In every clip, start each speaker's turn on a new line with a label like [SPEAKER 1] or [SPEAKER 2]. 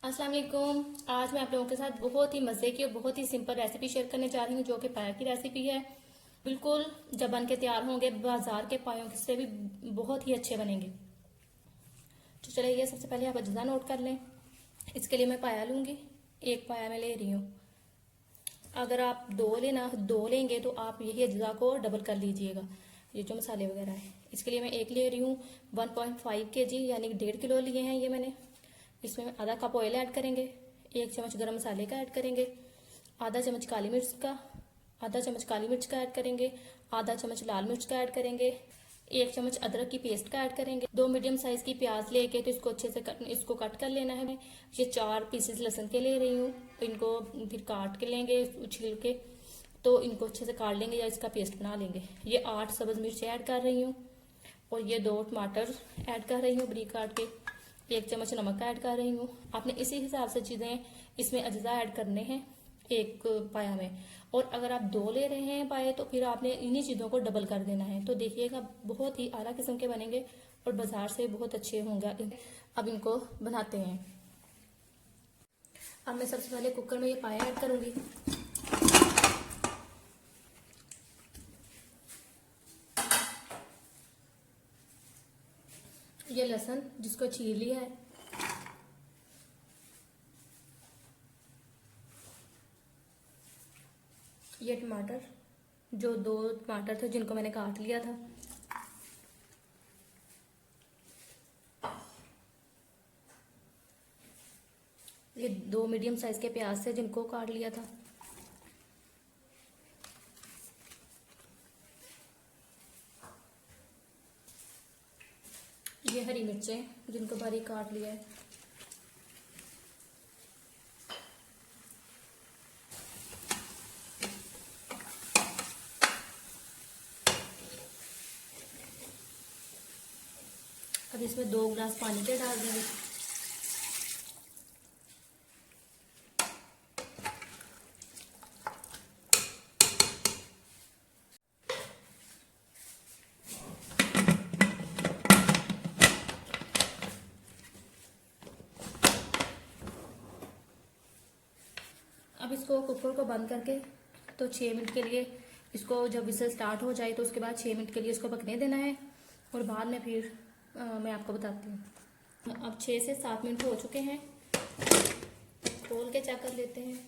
[SPEAKER 1] अस्सलाम वालेकुम। आज मैं आप लोगों के साथ बहुत ही मज़े की और बहुत ही सिंपल रेसिपी शेयर करने जा रही हूँ, जो कि पाया की रेसिपी है। बिल्कुल जब बन के तैयार होंगे बाजार के पायों से भी बहुत ही अच्छे बनेंगे। तो चलिए सबसे पहले आप अज्जा नोट कर लें। इसके लिए मैं पाया लूँगी, एक पाया मैं ले रही हूँ। अगर आप दो लेंगे तो आप यही अज्जा को डबल कर लीजिएगा। ये जो मसाले वगैरह है, इसके लिए मैं एक ले रही हूँ। 1.5 kg यानी 1.5 किलो लिए हैं ये मैंने। इसमें आधा कप ऑयल ऐड करेंगे, 1 चम्मच गरम मसाले का ऐड करेंगे, आधा चम्मच काली मिर्च का, आधा चम्मच काली मिर्च का ऐड करेंगे, आधा चम्मच लाल मिर्च का ऐड करेंगे, 1 चम्मच अदरक की पेस्ट का ऐड करेंगे। 2 मीडियम साइज की प्याज लेके तो इसको अच्छे से इसको कट कर लेना है। मैं ये 4 पीसेस लहसुन के ले रही हूँ, तो इनको फिर काट के लेंगे छिल के, तो इनको अच्छे से काट लेंगे या इसका पेस्ट बना लेंगे। ये 8 सब्ज मिर्च ऐड कर रही हूँ और ये 2 टमाटर ऐड कर रही हूँ बारीक काट के, 1 चम्मच नमक ऐड कर रही हूँ। आपने इसी हिसाब से चीज़ें इसमें अज्जा ऐड करने हैं एक पाया में। और अगर आप 2 ले रहे हैं पाए तो फिर आपने इन्हीं चीज़ों को डबल कर देना है। तो देखिएगा बहुत ही आला किस्म के बनेंगे और बाजार से बहुत अच्छे होंगे। अब इनको बनाते हैं। अब मैं सबसे पहले कुकर में ये पाया ऐड करूँगी। ये लहसुन जिसको छील लिया है, ये टमाटर जो 2 टमाटर थे जिनको मैंने काट लिया था, ये 2 मीडियम साइज के प्याज थे जिनको काट लिया था, ये हरी मिर्चें जिनको बारीक काट लिया है, अब इसमें 2 गिलास पानी के डाल देंगे। अब इसको कुकर को बंद करके तो 6 मिनट के लिए इसको, जब विसल स्टार्ट हो जाए तो उसके बाद 6 मिनट के लिए इसको पकने देना है और बाद में फिर मैं आपको बताती हूँ। अब 6 से 7 मिनट हो चुके हैं, खोल के चेक कर लेते हैं।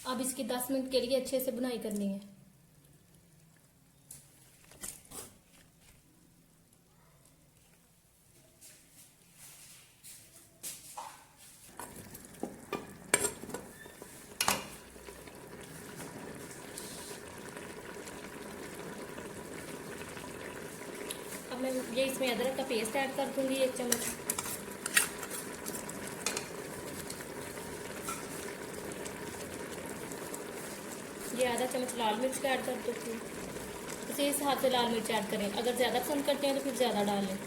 [SPEAKER 1] अब इसकी 10 मिनट के लिए अच्छे से बुनाई करनी है। अब मैं ये इसमें अदरक का पेस्ट ऐड कर दूंगी 1 चम्मच। ये आधा चम्मच लाल मिर्च का ऐड कर दूँगी। इसी हिसाब से लाल मिर्च ऐड करें, अगर ज़्यादा पसंद करते हैं तो फिर ज़्यादा डाल लें।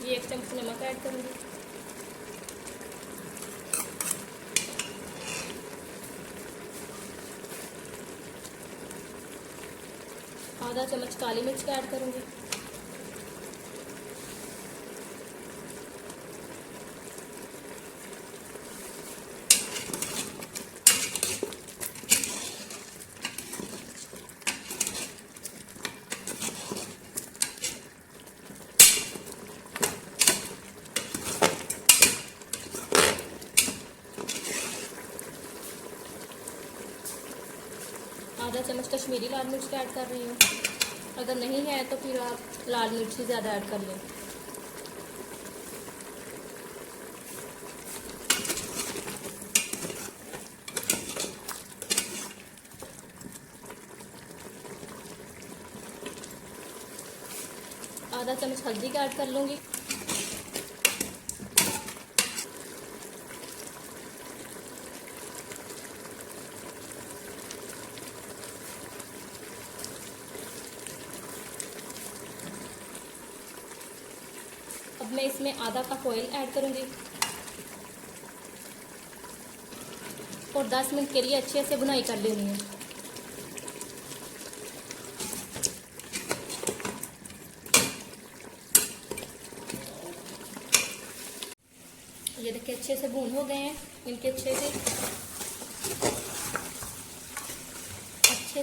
[SPEAKER 1] ये 1 चम्मच नमक ऐड करूँगी। आधा चम्मच काली मिर्च का ऐड करूँगी। आधा चम्मच कश्मीरी लाल मिर्च का ऐड कर रही हूँ। अगर नहीं है तो फिर आप लाल मिर्च ही ज़्यादा ऐड कर लें। आधा चम्मच हल्दी का ऐड कर लूँगी। अब मैं इसमें आधा कप ऑयल ऐड करूँगी। और 10 मिनट के लिए अच्छे से बुनाई कर लेनी है। ये देखिए अच्छे से भून हो गए हैं, इनके अच्छे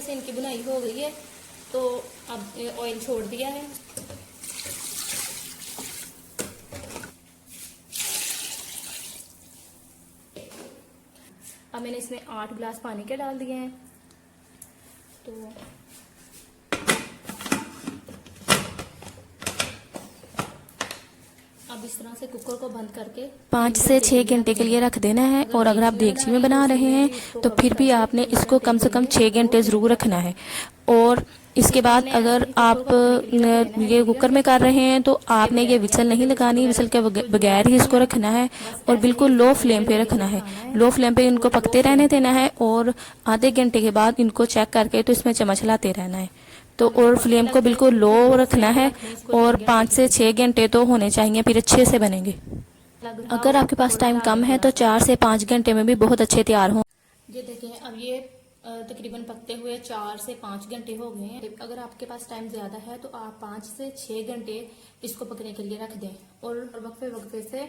[SPEAKER 1] से इनकी बुनाई हो गई है। तो अब ऑयल छोड़ दिया है। अब मैंने इसमें 8 गिलास पानी के डाल दिए हैं। तो अब इस तरह से कुकर को बंद करके
[SPEAKER 2] 5 से 6 घंटे के लिए रख देना है। और अगर आप देगची में बना रहे हैं तो फिर भी आपने इसको कम से कम 6 घंटे ज़रूर रखना है। और इसके बाद अगर आप ये कुकर में कर रहे हैं तो आपने ये विसल नहीं लगानी, विसल के बगैर ही इसको रखना है और बिल्कुल लो फ्लेम पे रखना है। लो फ्लेम पे इनको पकते रहने देना है और आधे घंटे के बाद इनको चेक करके तो इसमें चम्मच लाते रहना है। तो और फ्लेम को बिल्कुल लो रखना है और 5 से 6 घंटे तो होने चाहिए, फिर अच्छे से बनेंगे। अगर आपके पास टाइम कम है तो 4 से 5 घंटे में भी बहुत अच्छे तैयार हों।
[SPEAKER 1] ये देखिए अब ये तकरीबन पकते हुए 4 से 5 घंटे हो गए हैं। अगर आपके पास टाइम ज़्यादा है तो आप 5 से 6 घंटे इसको पकने के लिए रख दें और वक्फे वक्फे से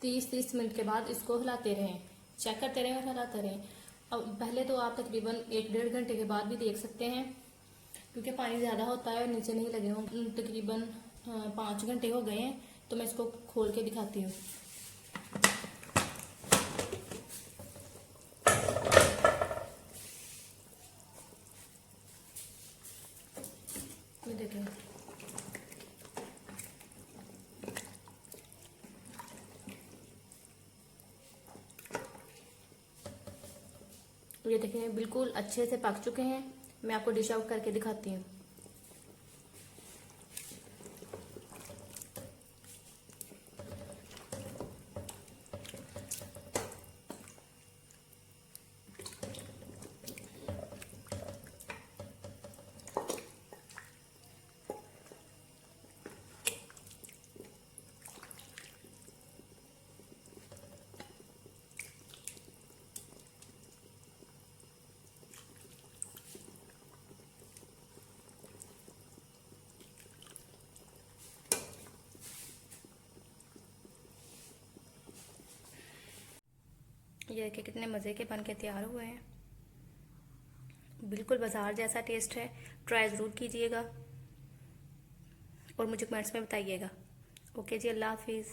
[SPEAKER 1] 30-30 मिनट के बाद इसको हिलाते रहें, चेक करते रहें और हिलाते रहें। अब पहले तो आप तकरीबन 1-1.5 घंटे के बाद भी देख सकते हैं, क्योंकि पानी ज़्यादा होता है और नीचे नहीं लगे हों। तकरीबन 5 घंटे हो गए हैं। तो मैं इसको खोल के दिखाती हूँ। ये देखिए ये देखिए बिल्कुल अच्छे से पक चुके हैं। मैं आपको डिश आउट करके दिखाती हूँ। ये देखिए कितने मज़े के बन के तैयार हुए हैं। बिल्कुल बाजार जैसा टेस्ट है। ट्राई ज़रूर कीजिएगा और मुझे कमेंट्स में बताइएगा। ओके जी, अल्लाह हाफिज़।